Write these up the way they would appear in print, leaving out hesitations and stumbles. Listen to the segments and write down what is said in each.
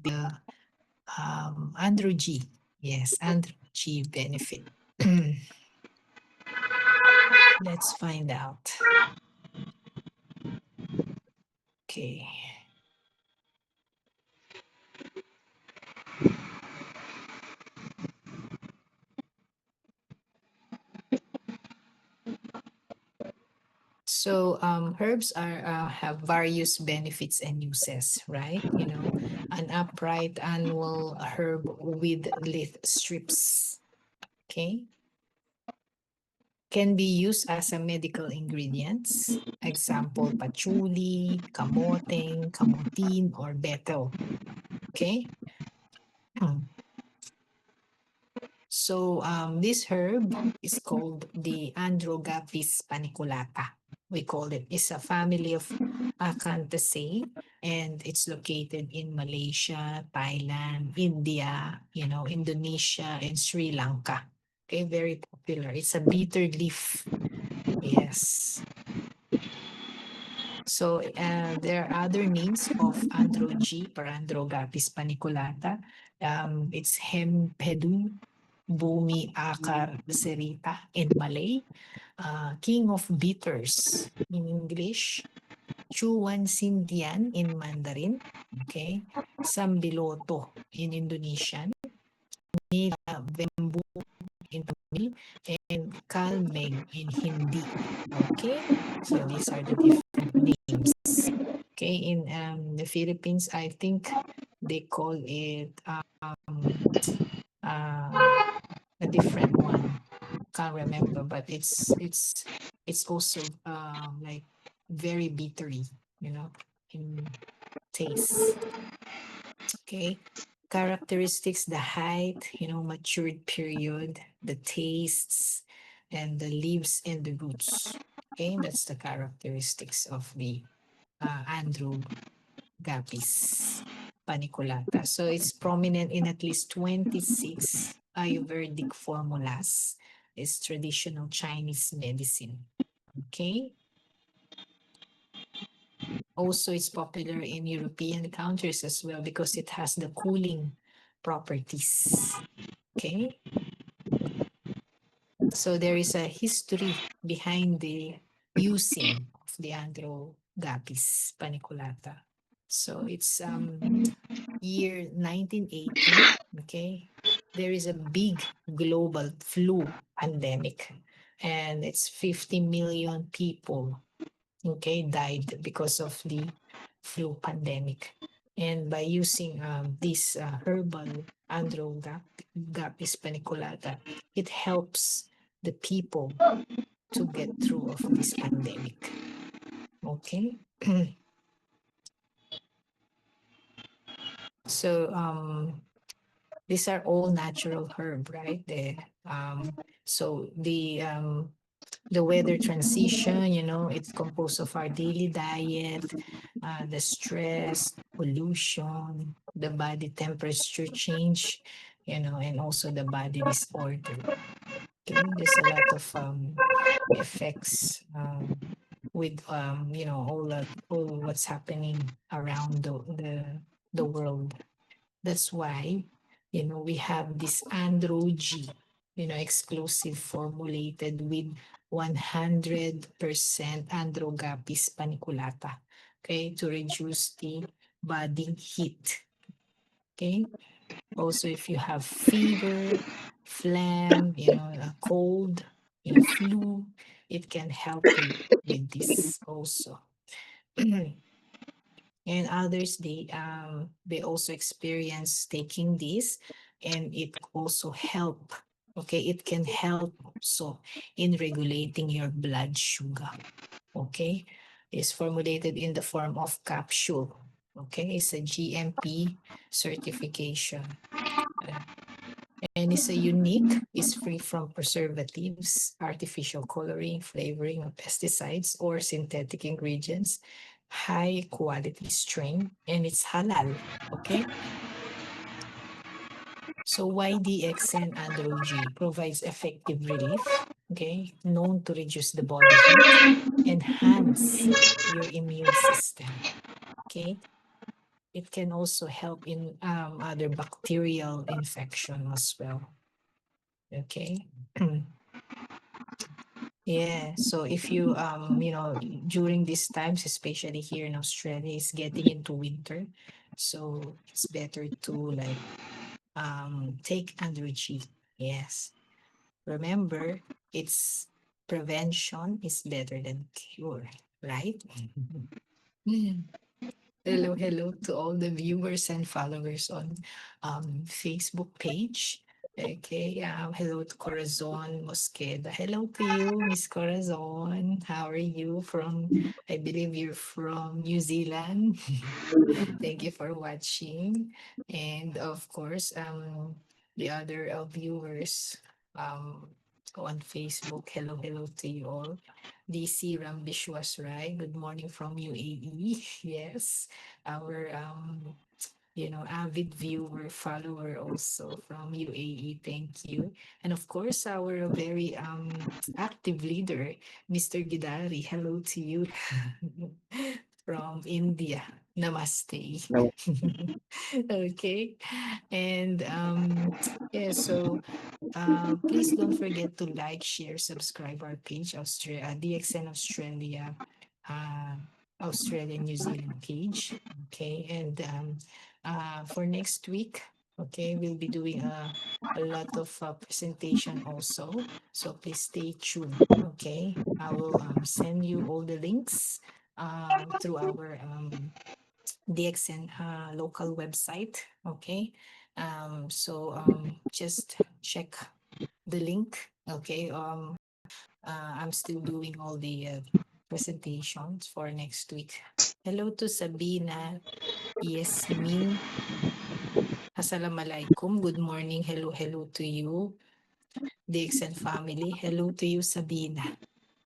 the Andro-G. Yes, Andro-G benefit. Let's find out. Okay. So herbs have various benefits and uses, right? You know, an upright annual herb with leaf strips, okay, can be used as a medical ingredients. Example, patchouli, kamoteng, kamutin, or betel. Okay. So this herb is called the Androgaphis paniculata. We call it. It's a family of Acanthaceae, and it's located in Malaysia, Thailand, India, you know, Indonesia, and Sri Lanka. Okay, very popular. It's a bitter leaf. Yes. So there are other names of Androgy or Androgaphis paniculata. It's Hempedu Bumi Akar Serita in Malay, King of Bitters in English, Chuan Sintian in Mandarin, okay, Sambiloto in Indonesian, Nila Bembu in Tamil, and Kalmeg in Hindi. Okay, so these are the different names. Okay, in the Philippines, I think they call it a different one. Can't remember, but it's also like very bittery, you know, in taste. Okay. Characteristics, the height, you know, matured period, the tastes, and the leaves and the roots. Okay, that's the characteristics of the Androgaphis paniculata. So it's prominent in at least 26 Ayurvedic formulas. It's traditional Chinese medicine. Okay. Also, it's popular in European countries as well because it has the cooling properties. Okay. So there is a history behind the using of the Androgaphis paniculata. So it's year 1980. Okay. There is a big global flu pandemic, and it's 50 million people, okay, died because of the flu pandemic. And by using this herbal Androgaphis paniculata, it helps the people to get through of this pandemic. Okay. So these are all natural herb, right? So the weather transition, you know, it's composed of our daily diet, the stress, pollution, the body temperature change, you know, and also the body disorder. Okay, there's a lot of effects with you know, all what's happening around the world. That's why, you know, we have this Andro-G, you know, exclusive formulated with 100% Androgaphis paniculata, okay, to reduce the body heat. Okay. Also, if you have fever, phlegm, you know, a cold, you know, flu, it can help you with this also. And others, they also experience taking this, and it also help. Okay, it can help also in regulating your blood sugar. Okay, it's formulated in the form of capsule. Okay, it's a GMP certification. And it's a unique, it's free from preservatives, artificial coloring, flavoring, or pesticides, or synthetic ingredients, high quality strain, and it's halal. Okay. So YDXN Andro-G provides effective relief, okay, known to reduce the body heat, enhance your immune system. Okay. it can also help in other bacterial infection as well. Okay. Yeah, so if you during these times, especially here in Australia, it's getting into winter, so it's better to like take Androgen. Yes. Remember, it's prevention is better than cure, right? Hello, hello to all the viewers and followers on Facebook page. Okay, hello to Corazon Mosqueda. Hello to you, Miss Corazon. How are you from? I believe you're from New Zealand. Thank you for watching. And of course, the other viewers um, on Facebook, hello, hello to you all. DC Rambishwas, right? Good morning from UAE. Yes, our avid viewer, follower also from UAE. Thank you. And of course, our very active leader, Mr. Gidari. Hello to you from India. Namaste. No, Okay. And yeah, so please don't forget to like, share, subscribe our page, Australia, DXN Australia, uh, Australia, New Zealand page. Okay. And for next week, okay, we'll be doing a lot of presentation also. So please stay tuned. Okay. I will send you all the links through our DXN local website. Okay. So just check the link. Okay. I'm still doing all the presentations for next week. Hello to Sabina, Yasmin, Assalamualaikum. Good morning. Hello, hello to you. DXN family. Hello to you, Sabina.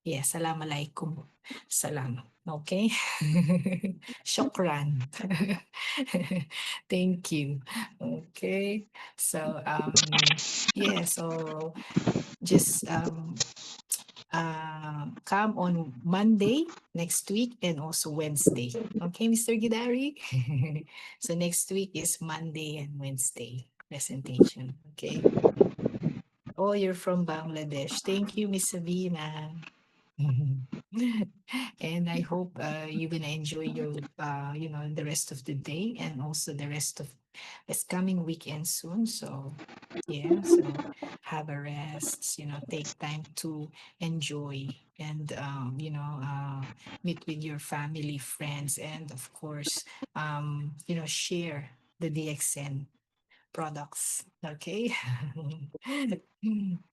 Yes, Assalamualaikum. Salam. Okay. Shukran. Thank you. Okay. So yeah, so just come on Monday next week and also Wednesday. Okay, Mr. Gidari? So next week is Monday and Wednesday presentation. Okay. Oh, you're from Bangladesh. Thank you, Miss Sabina. And I hope you're gonna enjoy your the rest of the day and also the rest of this coming weekend soon. So yeah, so have a rest, take time to enjoy and meet with your family, friends, and of course share the DXN products. Okay.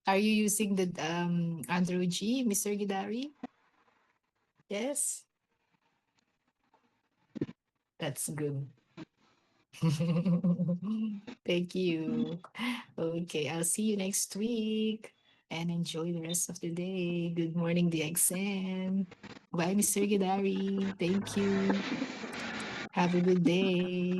Are you using the Android G, Mr. Gidari? Yes, that's good. Thank you. Okay, I'll see you next week and enjoy the rest of the day. Good morning, the exam. Bye, Mr. Gidari. Thank you. Have a good day.